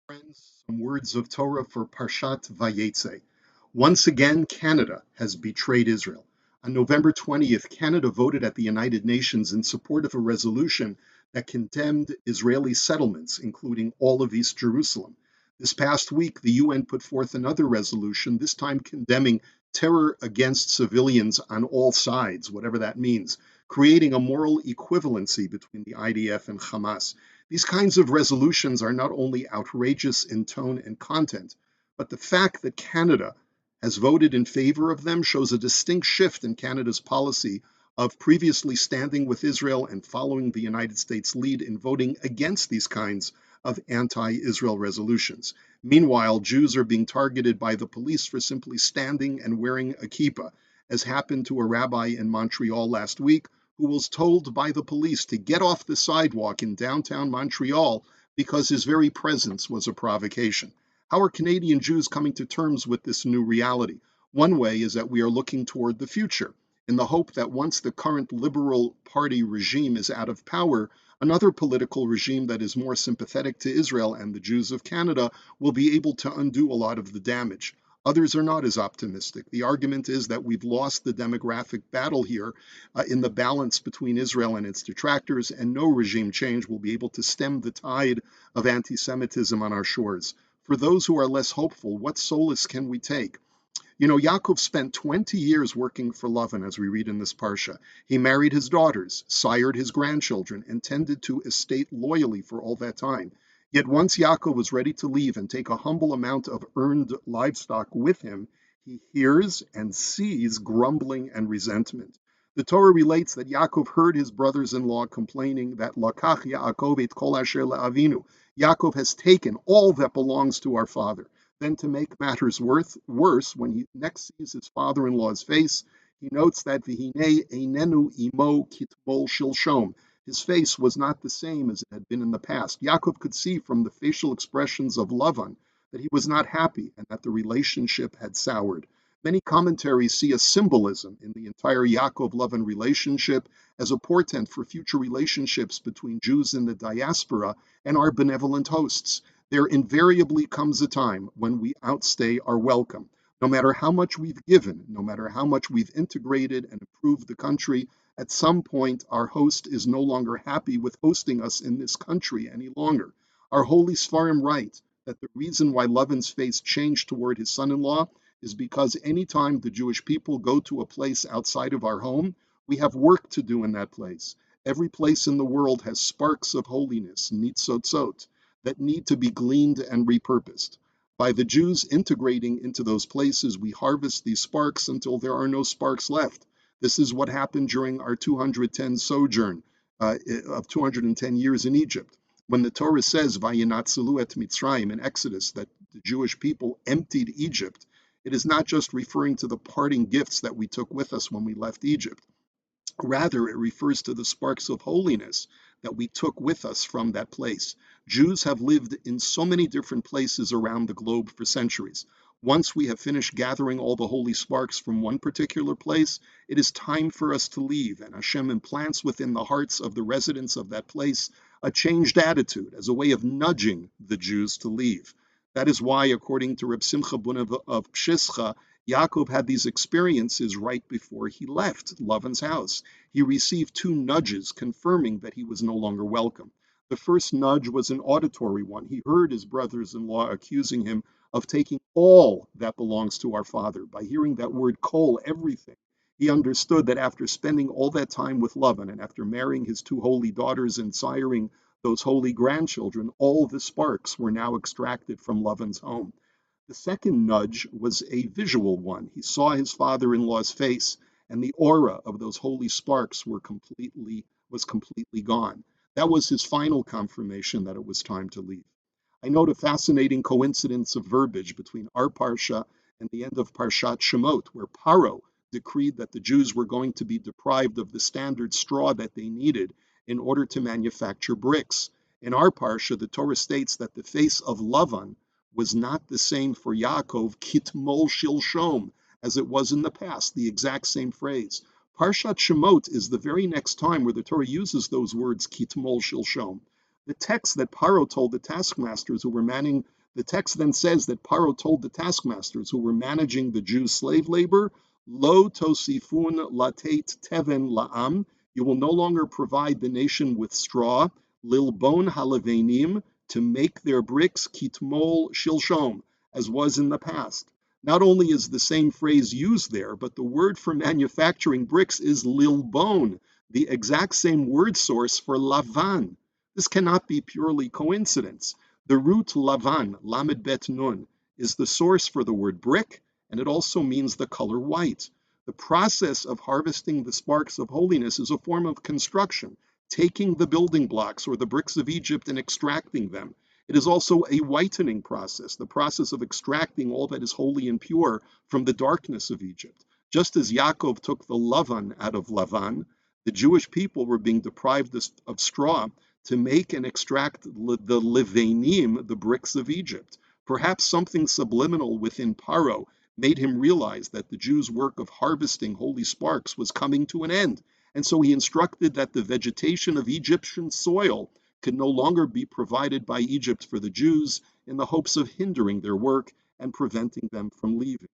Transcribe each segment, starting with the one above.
Friends, some words of Torah for Parshat Vayetzei. Once again, Canada has betrayed Israel. On November 20th, Canada voted at the United Nations in support of a resolution that condemned Israeli settlements, including all of East Jerusalem. This past week, the UN put forth another resolution, this time condemning terror against civilians on all sides, whatever that means, creating a moral equivalency between the IDF and Hamas. These kinds of resolutions are not only outrageous in tone and content, but the fact that Canada has voted in favor of them shows a distinct shift in Canada's policy of previously standing with Israel and following the United States' lead in voting against these kinds of anti Israel resolutions. Meanwhile, Jews are being targeted by the police for simply standing and wearing a kippah, as happened to a rabbi in Montreal last week who was told by the police to get off the sidewalk in downtown Montreal because his very presence was a provocation. How are Canadian Jews coming to terms with this new reality? One way is that we are looking toward the future in the hope that once the current Liberal Party regime is out of power, another political regime that is more sympathetic to Israel and the Jews of Canada will be able to undo a lot of the damage. Others are not as optimistic. The argument is that we've lost the demographic battle here in the balance between Israel and its detractors, and no regime change will be able to stem the tide of anti Semitism on our shores. For those who are less hopeful, what solace can we take? You know, Yaakov spent 20 years working for Lavan, as we read in this parsha. He married his daughters, sired his grandchildren, and tended to estate loyally for all that time. Yet once Yaakov was ready to leave and take a humble amount of earned livestock with him, he hears and sees grumbling and resentment. The Torah relates that Yaakov heard his brothers-in-law complaining that Lakach Yaakov et kol asher le'avinu. Yaakov has taken all that belongs to our father. Then, to make matters worse, when he next sees his father-in-law's face, he notes that Vihine einenu imo kitmol shilshom. His face was not the same as it had been in the past. Yaakov could see from the facial expressions of Lavan that he was not happy and that the relationship had soured. Many commentaries see a symbolism in the entire Yaakov-Lavan relationship as a portent for future relationships between Jews in the diaspora and our benevolent hosts. There invariably comes a time when we outstay our welcome. No matter how much we've given, no matter how much we've integrated and improved the country, at some point our host is no longer happy with hosting us in this country any longer. Our holy Sfarim write that the reason why Lavan's face changed toward his son-in-law is because anytime the Jewish people go to a place outside of our home, we have work to do in that place. Every place in the world has sparks of holiness, nitzotzot, that need to be gleaned and repurposed. By the Jews integrating into those places, we harvest these sparks until there are no sparks left. This is what happened during our 210 sojourn of 210 years in Egypt. When the Torah says, Vayinatzelu et Mitzrayim in Exodus, that the Jewish people emptied Egypt, it is not just referring to the parting gifts that we took with us when we left Egypt. Rather, it refers to the sparks of holiness that we took with us from that place. Jews have lived in so many different places around the globe for centuries. Once we have finished gathering all the holy sparks from one particular place, it is time for us to leave, and Hashem implants within the hearts of the residents of that place a changed attitude as a way of nudging the Jews to leave. That is why, according to Reb Simcha Bun of Pshischa, Yaakov had these experiences right before he left Lavan's house. He received two nudges confirming that he was no longer welcome. The first nudge was an auditory one. He heard his brothers-in-law accusing him of taking all that belongs to our father. By hearing that word kol, everything, he understood that after spending all that time with Lavan and after marrying his two holy daughters and siring those holy grandchildren, all the sparks were now extracted from Lavan's home. The second nudge was a visual one. He saw his father-in-law's face, and the aura of those holy sparks was completely gone. That was his final confirmation that it was time to leave. I note a fascinating coincidence of verbiage between our parsha and the end of Parshat Shemot, where Paro decreed that the Jews were going to be deprived of the standard straw that they needed in order to manufacture bricks. In our parsha, the Torah states that the face of Lavan was not the same for Yaakov, kitmol shilshom, as it was in the past, the exact same phrase. Parshat Shemot is the very next time where the Torah uses those words, kitmol shilshom. The text that Paro told the taskmasters who were manning the text then says that Paro told the taskmasters who were managing the Jews' slave labor, Lo tosifun latet teven la'am, you will no longer provide the nation with straw, lilbon halevenim, to make their bricks, kitmol shilshom, as was in the past. Not only is the same phrase used there, but the word for manufacturing bricks is lilbon, the exact same word source for lavan. This cannot be purely coincidence. The root lavan, lamed bet nun, is the source for the word brick, and it also means the color white. The process of harvesting the sparks of holiness is a form of construction, taking the building blocks or the bricks of Egypt and extracting them. It is also a whitening process, the process of extracting all that is holy and pure from the darkness of Egypt. Just as Yaakov took the lavan out of Lavan, the Jewish people were being deprived of straw to make and extract the levanim, the bricks of Egypt. Perhaps something subliminal within Paro made him realize that the Jews' work of harvesting holy sparks was coming to an end, and so he instructed that the vegetation of Egyptian soil could no longer be provided by Egypt for the Jews in the hopes of hindering their work and preventing them from leaving.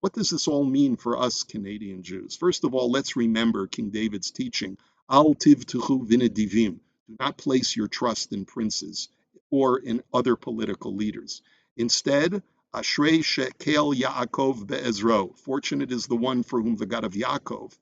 What does this all mean for us Canadian Jews? First of all, let's remember King David's teaching, Al tivtuchu v'nedivim, do not place your trust in princes or in other political leaders. Instead, Ashrei shekel Yaakov be'ezro, fortunate is the one for whom the God of Yaakov,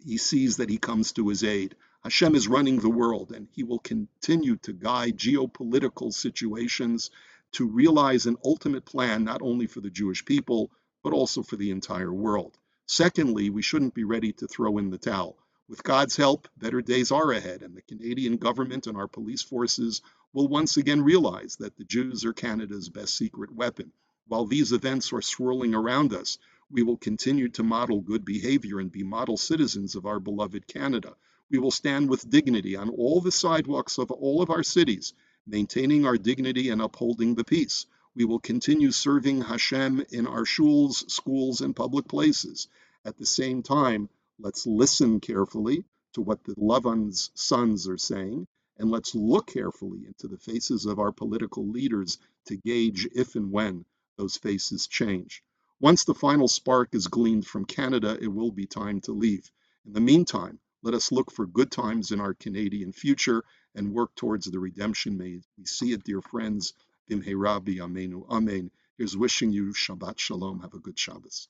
he sees that he comes to his aid. Hashem is running the world, and he will continue to guide geopolitical situations to realize an ultimate plan, not only for the Jewish people, but also for the entire world. Secondly, we shouldn't be ready to throw in the towel. With God's help, better days are ahead, and the Canadian government and our police forces will once again realize that the Jews are Canada's best secret weapon. While these events are swirling around us, we will continue to model good behavior and be model citizens of our beloved Canada. We will stand with dignity on all the sidewalks of all of our cities, maintaining our dignity and upholding the peace. We will continue serving Hashem in our shuls, schools, and public places. At the same time, let's listen carefully to what the Lavan's sons are saying, and let's look carefully into the faces of our political leaders to gauge if and when those faces change. Once the final spark is gleaned from Canada, it will be time to leave. In the meantime, let us look for good times in our Canadian future and work towards the redemption. May we see it, dear friends. Bimhei Rabbi, Amenu, Amen. Here's wishing you Shabbat Shalom. Have a good Shabbos.